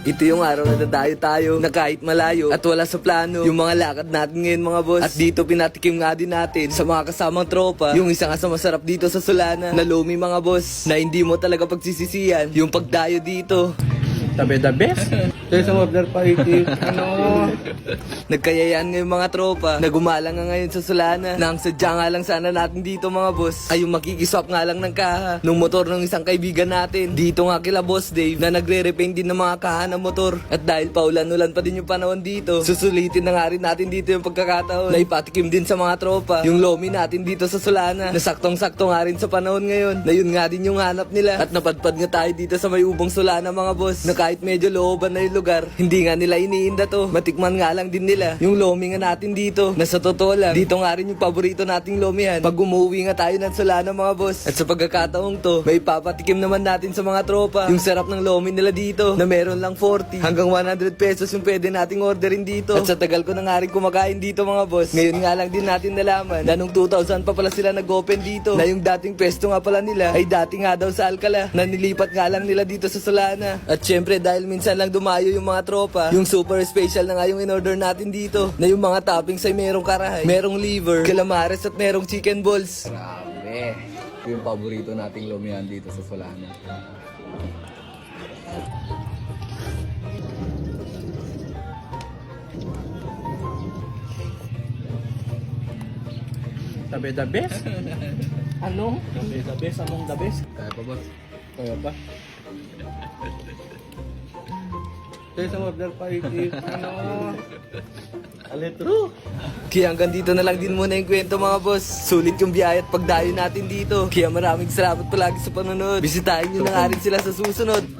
Ito yung araw na dadayo tayo na kahit malayo at wala sa plano yung mga lakad natin ngayon mga boss. At dito pinatikim nga din natin sa mga kasamang tropa yung isa nga sa masarap dito sa Solana na lomi mga boss, na hindi mo talaga pagsisisihan yung pagdayo dito. Tabi the best. There's some order pa iti. Ano? Nagkayayaan ngayong mga tropa na gumalang nga ngayon sa Solana na ang sadya nga lang sana natin dito mga boss ay yung makikiswap nga lang ng kaha nung motor ng isang kaibigan natin dito nga kila Boss Dave na nagre-repaint din ng mga kaha ng motor. At dahil paulan-ulan pa din yung panahon dito, susulitin na nga rin natin dito yung pagkakataon na ipatikim din sa mga tropa yung lomi natin dito sa Solana na saktong-sakto nga rin sa panahon ngayon na yun nga din yung hanap nila. At napadpad nga tayo dito sa may ubong Solana mga boss na kahit medyo looban na yung lugar, hindi nga nila iniinda to. Matikman nga lang din nila yung lomi nga natin dito na sa totoo lang, dito nga rin yung paborito nating lomihan pag umuwi nga tayo ng Solana mga boss. At sa pagkakataong to, may papatikim naman natin sa mga tropa yung sarap ng lomi nila dito na meron lang 40 hanggang 100 pesos yung pwede nating orderin dito. At sa tagal ko na nga rin kumakain dito mga boss, ngayon nga lang din natin nalaman na nung 2000 pa pala sila nag-open dito na yung dating pwesto nga pala nila ay dati nga daw sa Alcala na nilipat nga lang nila dito sa Solana. At syempre dahil minsan lang dumayo yung mga tropa, yung super special na nga yung in-order natin dito na yung mga toppings ay merong karahay, merong liver, calamares at merong chicken balls. Grabe! Ito yung paborito nating lomihan dito sa Solana. Tabi the best. Ano? Tabi the best among the best. Kaya pa boss? Kaya ba? There's some order pa iti. Ano? Alitro. Kaya hanggang dito na lang din muna yung kwento mga boss. Sulit yung biyaya at pagdayo natin dito. Kaya maraming salamat palagi sa panonood. Bisitahin nyo na nga rin sila sa susunod.